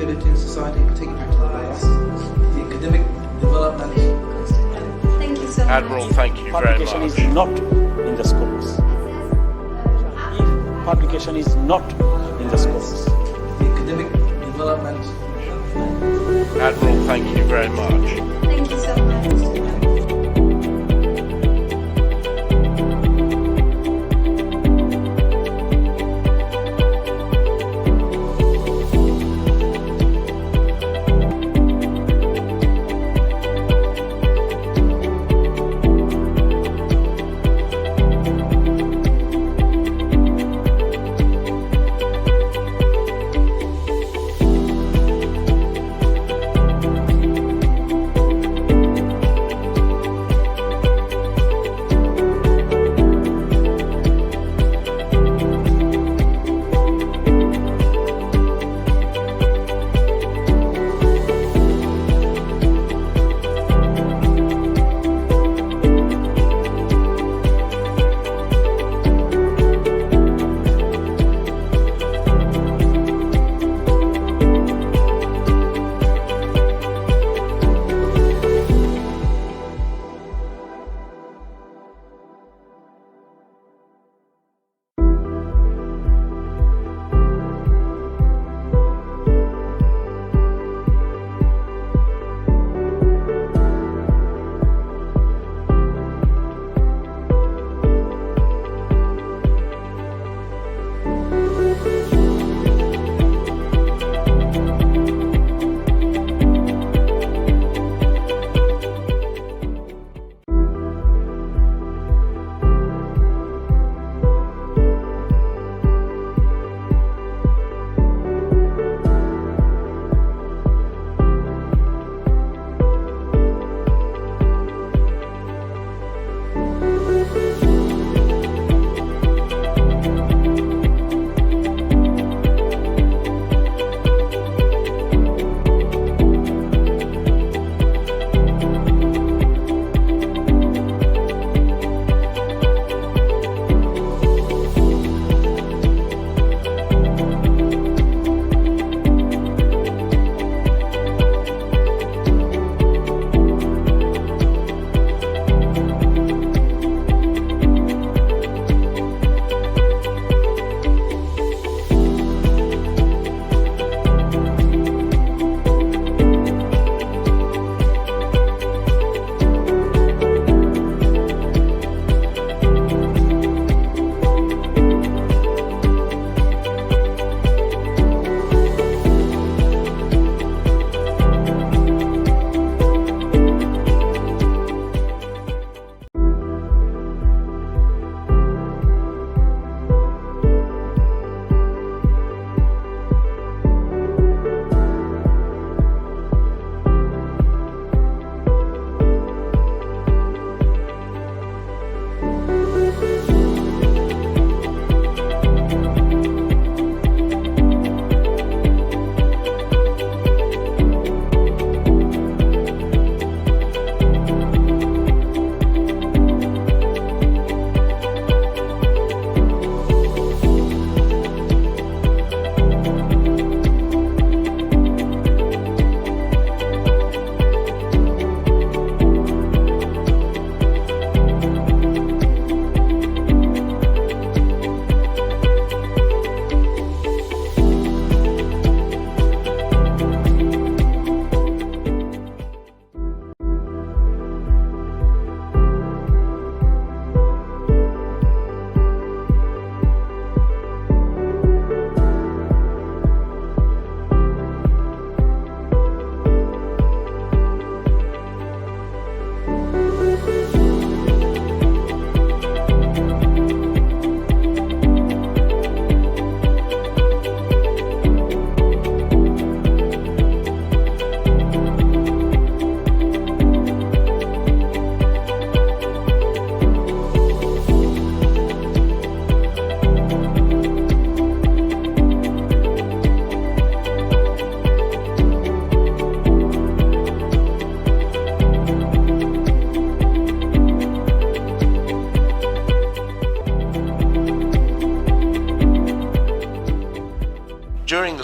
mobility in society, taking back to the past, the academic development. Thank you so much. Admiral, thank you very Publication much. is not in the scopes. If publication is not in the scopes, The academic development. Admiral, thank you very much. Thank you so much.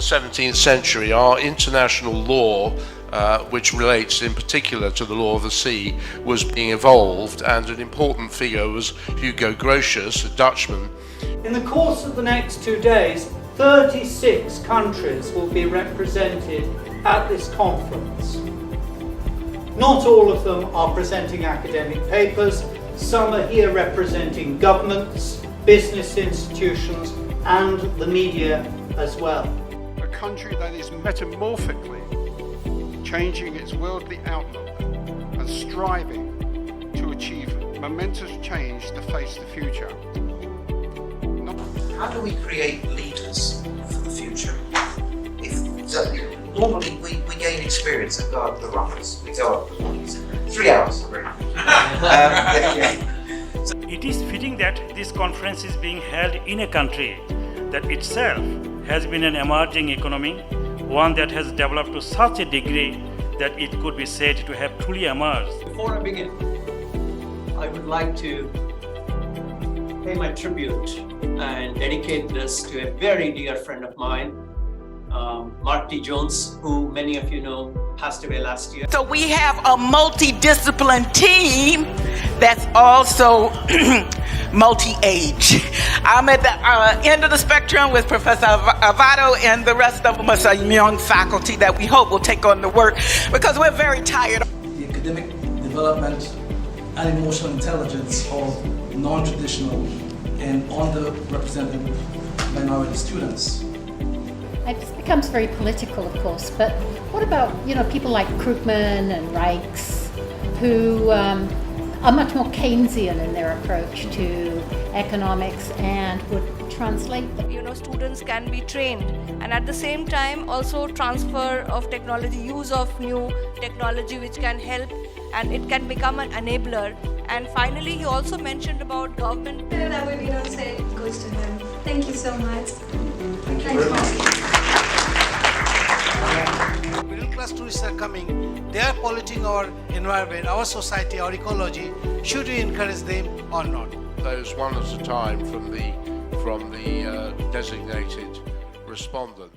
17th century, our international law, which relates in particular to the law of the sea, was being evolved, and an important figure was Hugo Grotius, a Dutchman. In the course of the next 2 days, 36 countries will be represented at this conference. Not all of them are presenting academic papers. Some are here representing governments, business institutions, and the media as well. A country that is metamorphically changing its worldly outlook and striving to achieve momentous change to face the future. How do we create leaders for the future? Normally we gain experience and go up the runners. We go up the runners. 3 hours. It is fitting that this conference is being held in a country that itself has been an emerging economy, one that has developed to such a degree that it could be said to have truly emerged. Before I begin, I would like to pay my tribute and dedicate this to a very dear friend of mine, Mark T. Jones, who many of you know passed away last year. So we have a multidisciplinary team that's also multi-age. I'm at the end of the spectrum with Professor Avado and the rest of us are young faculty that we hope will take on the work because we're very tired. The academic development and emotional intelligence of non-traditional and underrepresented minority students. It becomes very political, of course, but what about, people like Krugman and Reichs, who are much more Keynesian in their approach to economics and would translate them? Students can be trained, and at the same time also transfer of technology, use of new technology which can help, and it can become an enabler. And finally, he also mentioned about government. That would say goes to him. Thank you so much. Thank you very much. Middle class tourists are coming, they are polluting our environment, our society, our ecology. Should we encourage them or not? Those one at a time from the designated respondent.